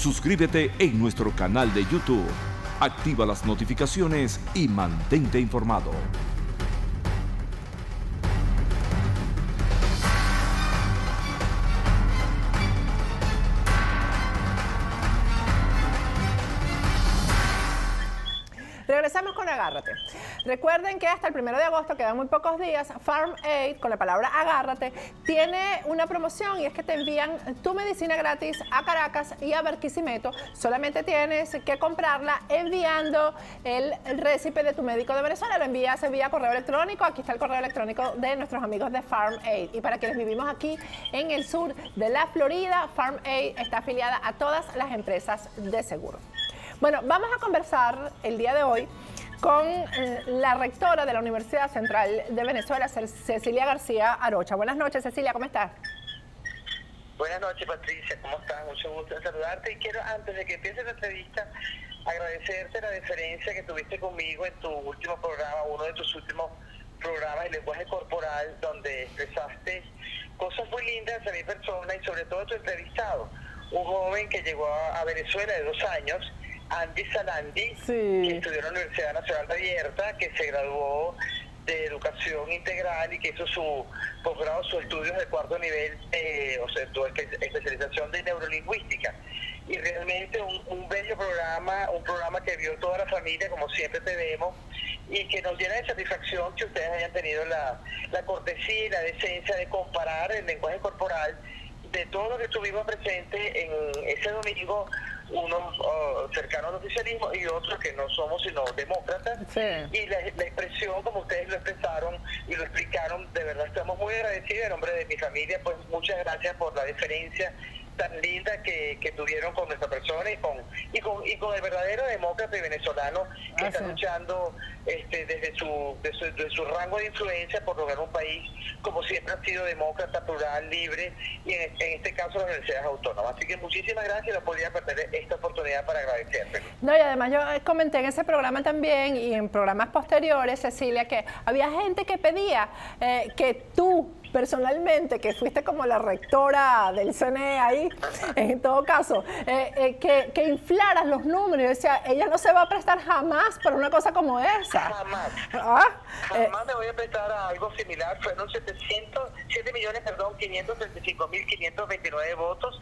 Suscríbete en nuestro canal de YouTube, activa las notificaciones y mantente informado. Regresamos con Agárrate. Recuerden que hasta el 1 de agosto, quedan muy pocos días, Farm Aid, con la palabra Agárrate, tiene una promoción y es que te envían tu medicina gratis a Caracas y a Barquisimeto. Solamente tienes que comprarla enviando el récipe de tu médico de Venezuela. Lo envías vía correo electrónico. Aquí está el correo electrónico de nuestros amigos de Farm Aid. Y para quienes vivimos aquí en el sur de la Florida, Farm Aid está afiliada a todas las empresas de seguro. Bueno, vamos a conversar el día de hoy con la rectora de la Universidad Central de Venezuela, Cecilia García Arocha. Buenas noches, Cecilia, ¿cómo estás? Buenas noches, Patricia, ¿cómo estás? Mucho gusto en saludarte y quiero, antes de que empiece la entrevista, agradecerte la deferencia que tuviste conmigo en tu último programa, uno de tus últimos programas, el lenguaje corporal, donde expresaste cosas muy lindas de mi persona y sobre todo tu entrevistado, un joven que llegó a Venezuela de 2 años, Andy Salandi, sí, que estudió en la Universidad Nacional de Abierta, que se graduó de Educación Integral y que hizo su posgrado, sus estudios de 4º nivel, o sea, tu especialización de neurolingüística. Y realmente un bello programa, un programa que vio toda la familia, como siempre te vemos, y que nos llena de satisfacción que ustedes hayan tenido la cortesía y la decencia de comparar el lenguaje corporal de todo lo que estuvimos presentes en ese domingo, unos cercanos al oficialismo y otros que no somos sino demócratas. Sí. Y la expresión, como ustedes lo expresaron y lo explicaron, de verdad estamos muy agradecidos en nombre de mi familia, pues muchas gracias por la deferencia tan linda que tuvieron con nuestra persona y con el verdadero demócrata y venezolano que está luchando desde su rango de influencia por lograr un país como siempre ha sido demócrata, plural, libre y en este caso las universidades autónomas. Así que muchísimas gracias, no podía perder esta oportunidad para agradecerte. No, y además yo comenté en ese programa también y en programas posteriores, Cecilia, que había gente que pedía que tú personalmente, que fuiste como la rectora del CNE ahí, en todo caso, que inflaras los números. Yo decía, ella no se va a prestar jamás para una cosa como esa. Jamás. Jamás me voy a prestar a algo similar. Fueron 7.535.529 votos,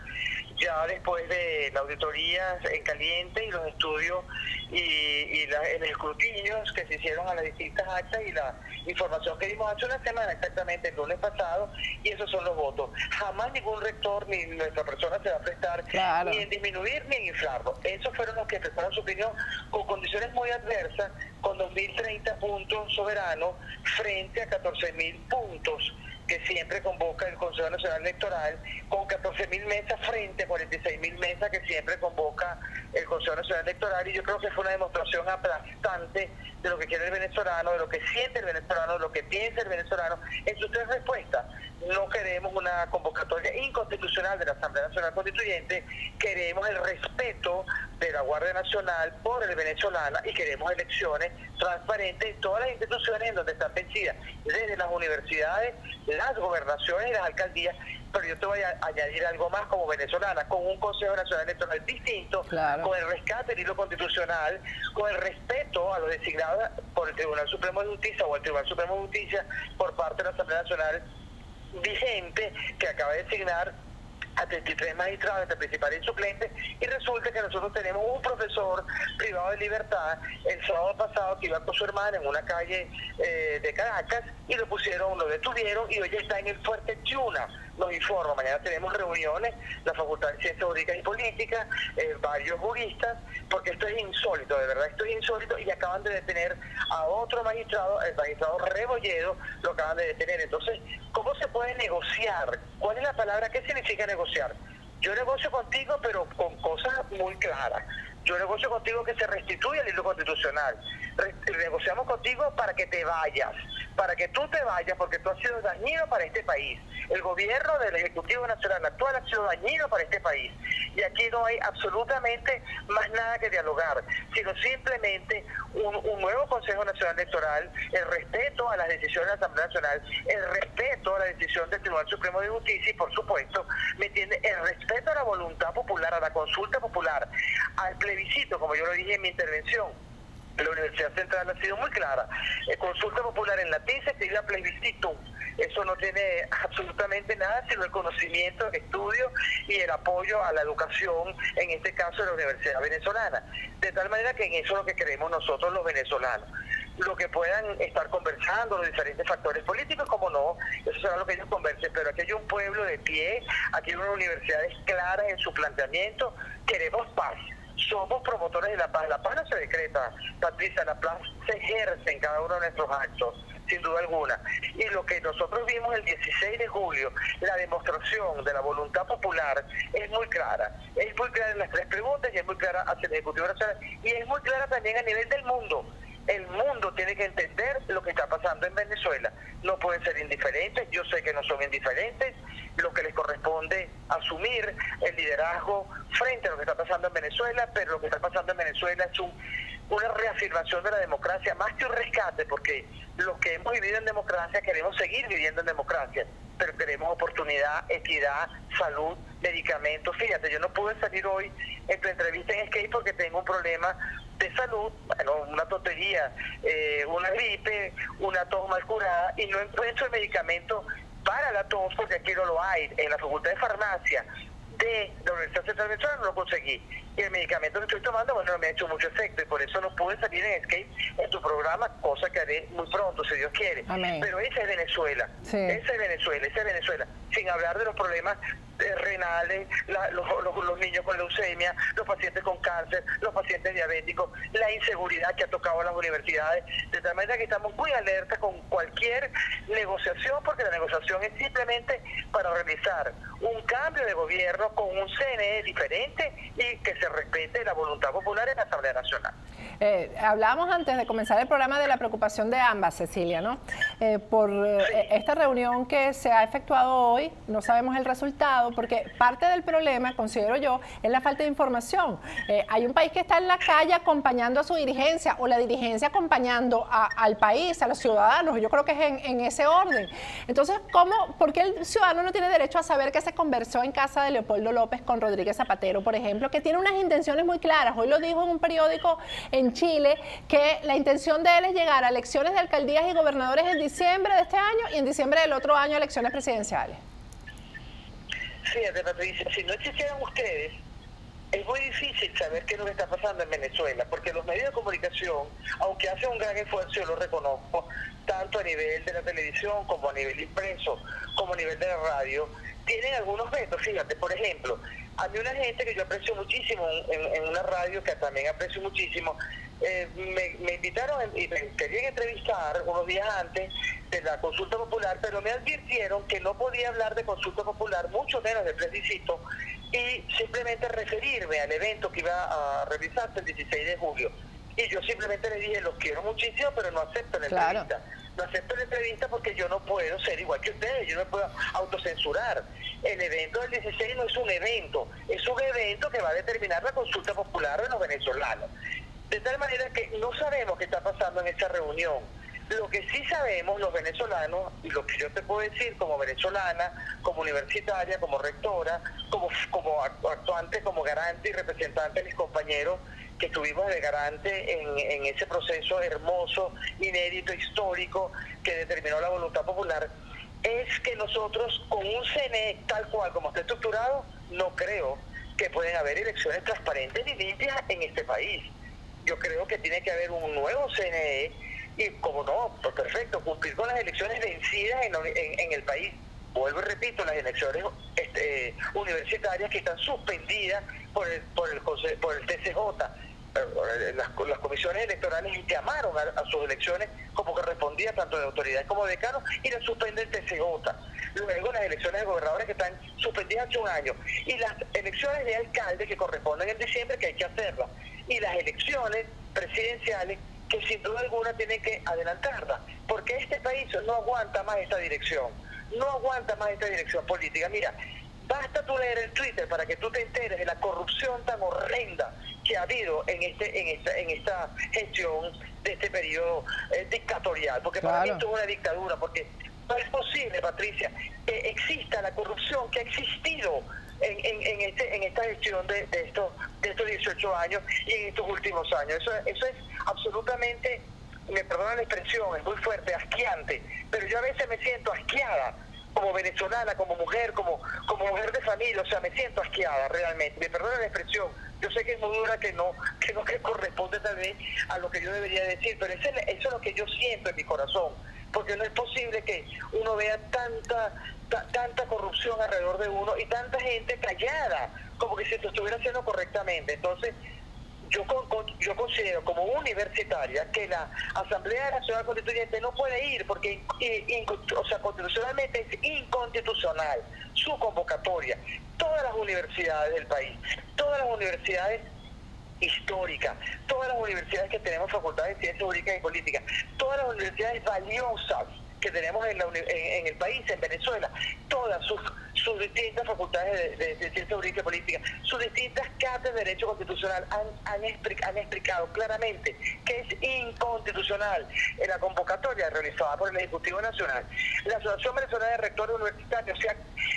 ya después de la auditoría en caliente y los estudios y los escrutinios que se hicieron a las distintas actas y la información que dimos hace una semana, exactamente el lunes pasado, y esos son los votos. Jamás ningún rector ni nuestra persona se va a prestar ni en disminuir ni en inflarlo. Esos fueron los que expresaron su opinión con condiciones muy adversas, con 2.030 puntos soberanos frente a 14.000 puntos que siempre convoca el Consejo Nacional Electoral, con 14.000 mesas frente a 46.000 mesas que siempre convoca el Consejo Nacional Electoral, y yo creo que fue una demostración aplastante de lo que quiere el venezolano, de lo que siente el venezolano, de lo que piensa el venezolano en sus 3 respuestas. No queremos una convocatoria inconstitucional de la Asamblea Nacional Constituyente, queremos el respeto de la Guardia Nacional por el venezolano y queremos elecciones transparentes en todas las instituciones en donde están vencidas, desde las universidades, las gobernaciones y las alcaldías. Pero yo te voy a añadir algo más como venezolana, con un Consejo Nacional Electoral distinto, con el rescate del hilo constitucional, con el respeto a los designados por el Tribunal Supremo de Justicia o el Tribunal Supremo de Justicia por parte de la Asamblea Nacional vigente, que acaba de designar a 33 magistrados, entre principales y suplentes, y resulta que nosotros tenemos un profesor privado de libertad el sábado pasado que iba con su hermana en una calle de Caracas y lo detuvieron y hoy está en el Fuerte Tiuna, nos informa. Mañana tenemos reuniones, la Facultad de Ciencias Jurídicas y Políticas, varios juristas, porque esto es insólito, de verdad esto es insólito, y acaban de detener a otro magistrado, el magistrado Rebolledo, lo acaban de detener. Entonces, ¿cómo se puede negociar? ¿Cuál es la palabra? ¿Qué significa negociar? Yo negocio contigo, pero con cosas muy claras. Yo negocio contigo que se restituya el hilo constitucional. Negociamos contigo para que te vayas, para que tú te vayas, porque tú has sido dañino para este país. El gobierno del Ejecutivo Nacional actual ha sido dañino para este país. Y aquí aquí no hay absolutamente más nada que dialogar, sino simplemente un nuevo Consejo Nacional Electoral, el respeto a las decisiones de la Asamblea Nacional, el respeto a la decisión del Tribunal Supremo de Justicia y, por supuesto, ¿me entiende?, el respeto a la voluntad popular, a la consulta popular, al plebiscito, como yo lo dije en mi intervención. La Universidad Central ha sido muy clara. Consulta popular en latín se escribe plebiscitum. Eso no tiene absolutamente nada sino el conocimiento, el estudio y el apoyo a la educación, en este caso de la Universidad Venezolana. De tal manera que en eso es lo que creemos nosotros los venezolanos. Lo que puedan estar conversando, los diferentes factores políticos, como no, eso será lo que ellos conversen, pero aquí hay un pueblo de pie, aquí hay unas universidades claras en su planteamiento, queremos paz. Somos promotores de la paz. La paz no se decreta, Patricia, la paz se ejerce en cada uno de nuestros actos, sin duda alguna. Y lo que nosotros vimos el 16 de julio, la demostración de la voluntad popular, es muy clara. Es muy clara en las tres preguntas y es muy clara hacia el Ejecutivo Nacional y es muy clara también a nivel del mundo. El mundo tiene que entender lo que está pasando en Venezuela. No pueden ser indiferentes, yo sé que no son indiferentes, lo que les corresponde asumir el liderazgo frente a lo que está pasando en Venezuela, pero lo que está pasando en Venezuela es una reafirmación de la democracia, más que un rescate, porque los que hemos vivido en democracia queremos seguir viviendo en democracia, pero queremos oportunidad, equidad, salud, medicamentos. Fíjate, yo no pude salir hoy en tu entrevista en Escape porque tengo un problema de salud, bueno, una tontería, una gripe, una tos mal curada, y no encuentro el medicamento para la tos, porque aquí no lo hay. En la Facultad de Farmacia de la Universidad Central Venezolana no lo conseguí. Y el medicamento que estoy tomando, bueno, no me ha hecho mucho efecto, y por eso no pude salir en Escape en tu programa, cosa que haré muy pronto, si Dios quiere. Amén. Pero esa es Venezuela, sí. Esa es Venezuela, sin hablar de los problemas renales, los niños con leucemia, los pacientes con cáncer, los pacientes diabéticos, la inseguridad que ha tocado a las universidades, de tal manera que estamos muy alerta con cualquier negociación, porque la negociación es simplemente para realizar un cambio de gobierno con un CNE diferente y que se respete la voluntad popular en la Asamblea Nacional. Hablábamos antes de comenzar el programa de la preocupación de ambas, Cecilia, ¿no? Por esta reunión que se ha efectuado hoy, no sabemos el resultado, porque parte del problema, considero yo, es la falta de información. Hay un país que está en la calle acompañando a su dirigencia, o la dirigencia acompañando al país, a los ciudadanos. Yo creo que es en ese orden. Entonces, ¿por qué el ciudadano no tiene derecho a saber que se conversó en casa de Leopoldo López con Rodríguez Zapatero, por ejemplo, que tiene unas intenciones muy claras? Hoy lo dijo en un periódico en Chile, que la intención de él es llegar a elecciones de alcaldías y gobernadores en diciembre de este año y en diciembre del otro año elecciones presidenciales. Fíjate, Patricia, si no existieran ustedes, es muy difícil saber qué es lo que está pasando en Venezuela, porque los medios de comunicación, aunque hacen un gran esfuerzo, yo lo reconozco, tanto a nivel de la televisión como a nivel impreso, como a nivel de la radio, tienen algunos vetos. Fíjate, por ejemplo, a mí una gente que yo aprecio muchísimo en una radio que también aprecio muchísimo, me invitaron y me querían entrevistar unos días antes de la consulta popular, pero me advirtieron que no podía hablar de consulta popular, mucho menos de plebiscito, y simplemente referirme al evento que iba a realizarse el 16 de julio. Y yo simplemente les dije, los quiero muchísimo, pero no acepto la entrevista. No acepto la entrevista porque yo no puedo ser igual que ustedes, yo no me puedo autocensurar. El evento del 16 no es un evento, es un evento que va a determinar la consulta popular de los venezolanos. De tal manera que no sabemos qué está pasando en esta reunión. Lo que sí sabemos los venezolanos, y lo que yo te puedo decir como venezolana, como universitaria, como rectora, como actuante, como garante y representante de mis compañeros que estuvimos de garante en ese proceso hermoso, inédito, histórico, que determinó la voluntad popular, es que nosotros con un CNE tal cual como está estructurado, no creo que pueden haber elecciones transparentes ni limpias en este país. Yo creo que tiene que haber un nuevo CNE y, como no, pues perfecto, cumplir con las elecciones vencidas en el país. Vuelvo y repito, las elecciones universitarias que están suspendidas por el TCJ. Las comisiones electorales llamaron a sus elecciones como correspondía tanto de autoridades como de decanos y las suspende el TCJ. Luego las elecciones de gobernadores que están suspendidas hace un año y las elecciones de alcaldes que corresponden en diciembre, que hay que hacerlas, y las elecciones presidenciales que sin duda alguna tienen que adelantarlas, porque este país no aguanta más esta dirección, no aguanta más esta dirección política. Mira, Basta tú leer el Twitter para que tú te enteres de la corrupción tan horrenda que ha habido en esta gestión de este periodo dictatorial. Porque para mí esto es una dictadura, porque no es posible, Patricia, que exista la corrupción que ha existido en esta gestión de estos 18 años y en estos últimos años. Eso es absolutamente, me perdonan la expresión, es muy fuerte, asqueante, pero yo a veces me siento asqueada como venezolana, como mujer de familia, o sea, me siento asqueada realmente, me perdonan la expresión. Yo sé que es muy dura, que no corresponde tal vez a lo que yo debería decir, pero eso es lo que yo siento en mi corazón, porque no es posible que uno vea tanta corrupción alrededor de uno y tanta gente callada, como que si esto estuviera haciendo correctamente. Entonces, yo considero como universitaria que la Asamblea Nacional Constituyente no puede ir porque constitucionalmente es inconstitucional su convocatoria. Todas las universidades del país, todas las universidades históricas, todas las universidades que tenemos facultades de ciencias jurídicas y políticas, todas las universidades valiosas que tenemos en el país, en Venezuela, todas sus distintas facultades de ciencias jurídicas y políticas, sus distintas cátedras de derecho constitucional han explicado claramente que es inconstitucional en la convocatoria realizada por el Ejecutivo Nacional. La Asociación Venezolana de Rectores Universitarios se ha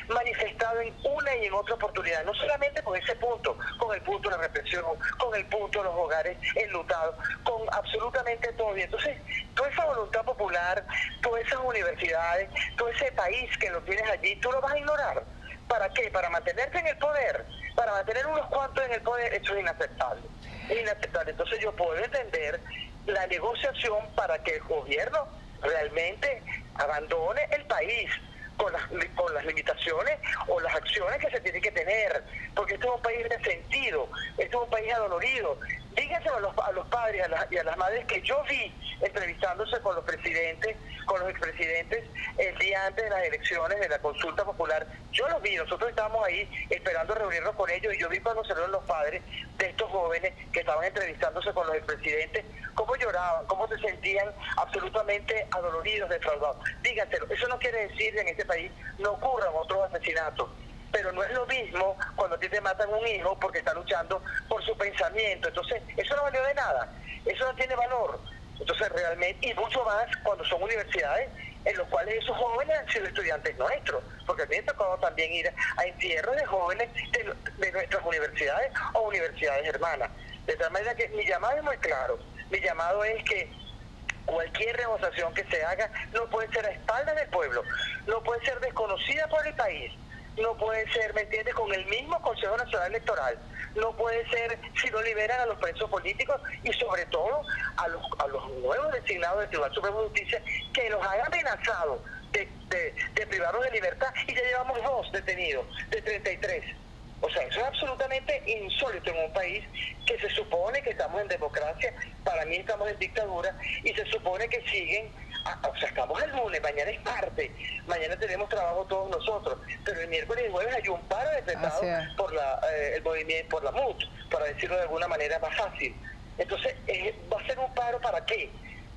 manifestado en una y en otra oportunidad, no solamente con ese punto, con el punto de la represión, con el punto de los hogares enlutados, con absolutamente todo. Y entonces, toda esa voluntad popular, todas esas universidades, todo ese país que lo tienes allí, tú lo vas a ignorar. ¿Para qué? Para mantenerte en el poder, para mantener unos cuantos en el poder. Eso es inaceptable. Es inaceptable. Entonces yo puedo entender la negociación para que el gobierno realmente abandone el país con las limitaciones o las acciones que se tienen que tener, porque este es un país resentido, este es un país adolorido. Dígaselo a los padres y a las madres que yo vi entrevistándose con los presidentes, con los expresidentes el día antes de las elecciones, de la consulta popular. Yo los vi, nosotros estábamos ahí esperando reunirnos con ellos y yo vi cuando salieron los padres de estos jóvenes que estaban entrevistándose con los expresidentes, cómo lloraban, cómo se sentían absolutamente adoloridos, defraudados. Díganselo, eso no quiere decir que en este país no ocurran otros asesinatos, pero no es lo mismo cuando a ti te matan un hijo porque está luchando por su pensamiento. Entonces, eso no valió de nada, eso no tiene valor. Entonces, realmente, y mucho más cuando son universidades en los cuales esos jóvenes han sido estudiantes nuestros, porque a mí me ha tocado también ir a entierros de jóvenes de nuestras universidades o universidades hermanas. De tal manera que mi llamado es muy claro, mi llamado es que cualquier negociación que se haga no puede ser a espaldas del pueblo, no puede ser desconocida por el país, no puede ser, ¿me entiendes?, con el mismo Consejo Nacional Electoral, no puede ser si no liberan a los presos políticos y sobre todo a los nuevos designados del Tribunal Supremo de Justicia que los han amenazado de privarlos de libertad, y ya llevamos 2 detenidos de 33. O sea, eso es absolutamente insólito en un país que se supone que estamos en democracia. Para mí estamos en dictadura y se supone que siguen, o sea, estamos el lunes, mañana es martes, mañana tenemos trabajo todos nosotros, pero el miércoles y jueves hay un paro decretado por el movimiento, por la MUT, para decirlo de alguna manera más fácil. Entonces, ¿va a ser un paro para qué?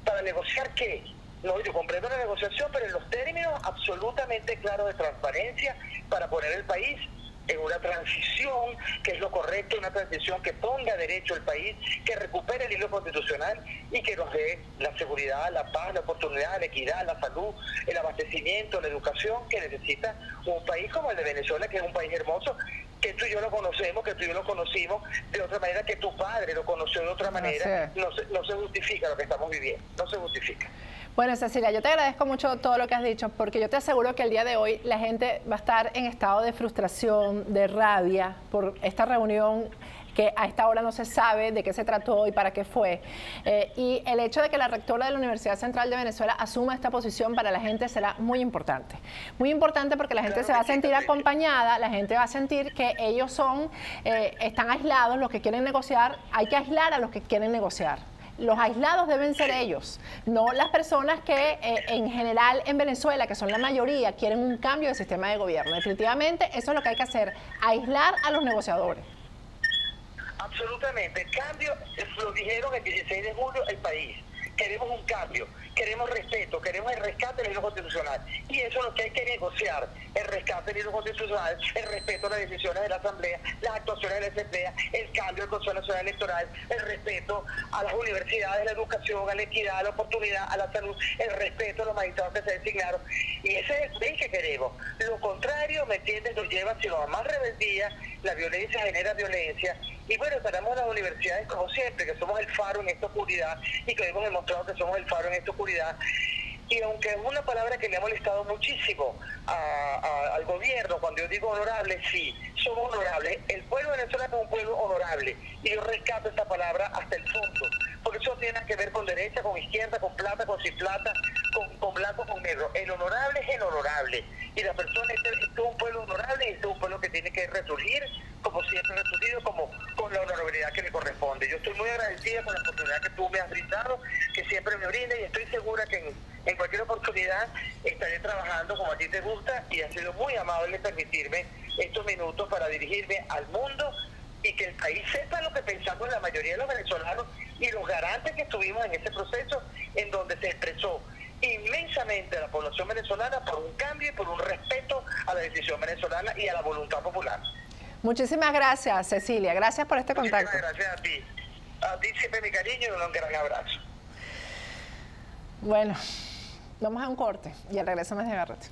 ¿Para negociar qué? No, yo comprendo la negociación, pero en los términos absolutamente claros de transparencia, para poner el país en una transición que es lo correcto, una transición que ponga derecho al país, que recupere el hilo constitucional y que nos dé la seguridad, la paz, la oportunidad, la equidad, la salud, el abastecimiento, la educación que necesita un país como el de Venezuela, que es un país hermoso, que tú y yo lo conocemos, que tú y yo lo conocimos de otra manera, que tu padre lo conoció de otra manera. No se justifica lo que estamos viviendo, no se justifica. Bueno, Cecilia, yo te agradezco mucho todo lo que has dicho, porque yo te aseguro que el día de hoy la gente va a estar en estado de frustración, de rabia por esta reunión que a esta hora no se sabe de qué se trató y para qué fue. Y el hecho de que la rectora de la Universidad Central de Venezuela asuma esta posición para la gente será muy importante. Muy importante porque la gente se va a sentir acompañada, la gente va a sentir que ellos están aislados, los que quieren negociar. Hay que aislar a los que quieren negociar. Los aislados deben ser ellos, no las personas que en general en Venezuela, que son la mayoría, quieren un cambio de sistema de gobierno. Definitivamente eso es lo que hay que hacer, aislar a los negociadores. Absolutamente. El cambio, lo dijeron el 16 de julio el país. queremos un cambio, queremos respeto, queremos el rescate del hilo constitucional. Y eso es lo que hay que negociar, el rescate del hilo constitucional, el respeto a las decisiones de la Asamblea, las actuaciones de la Asamblea, el cambio del Consejo Nacional Electoral, el respeto a las universidades, a la educación, a la equidad, a la oportunidad, a la salud, el respeto a los magistrados que se designaron. Y ese es el país que queremos. Lo contrario, ¿me entiendes?, nos lleva sino a más rebeldía, la violencia genera violencia. Y bueno, tenemos las universidades como siempre, que somos el faro en esta oscuridad y que hemos demostrado que somos el faro en esta oscuridad. Y aunque es una palabra que le ha molestado muchísimo al gobierno, cuando yo digo honorable, sí, somos honorables. El pueblo venezolano es un pueblo honorable y yo rescato esta palabra hasta el fondo, porque eso tiene que ver con derecha, con izquierda, con plata, con sin plata, con blanco, con negro. El honorable es el honorable y la persona, este es un pueblo honorable y este es un pueblo que tiene que resurgir, como siempre ha resurgido, como con la honorabilidad que le corresponde. Yo estoy muy agradecida con la oportunidad que tú me has brindado, que siempre me brinda, y estoy segura que en cualquier oportunidad estaré trabajando como a ti te gusta, y ha sido muy amable permitirme estos minutos para dirigirme al mundo y que el país sepa lo que pensamos la mayoría de los venezolanos y los garantes que estuvimos en ese proceso en donde se expresó inmensamente la población venezolana por un cambio y por un respeto a la decisión venezolana y a la voluntad popular. Muchísimas gracias, Cecilia. Gracias por este contacto. Muchísimas gracias a ti. A ti siempre mi cariño y un gran abrazo. Bueno, vamos a un corte y al regreso más de Agárrate.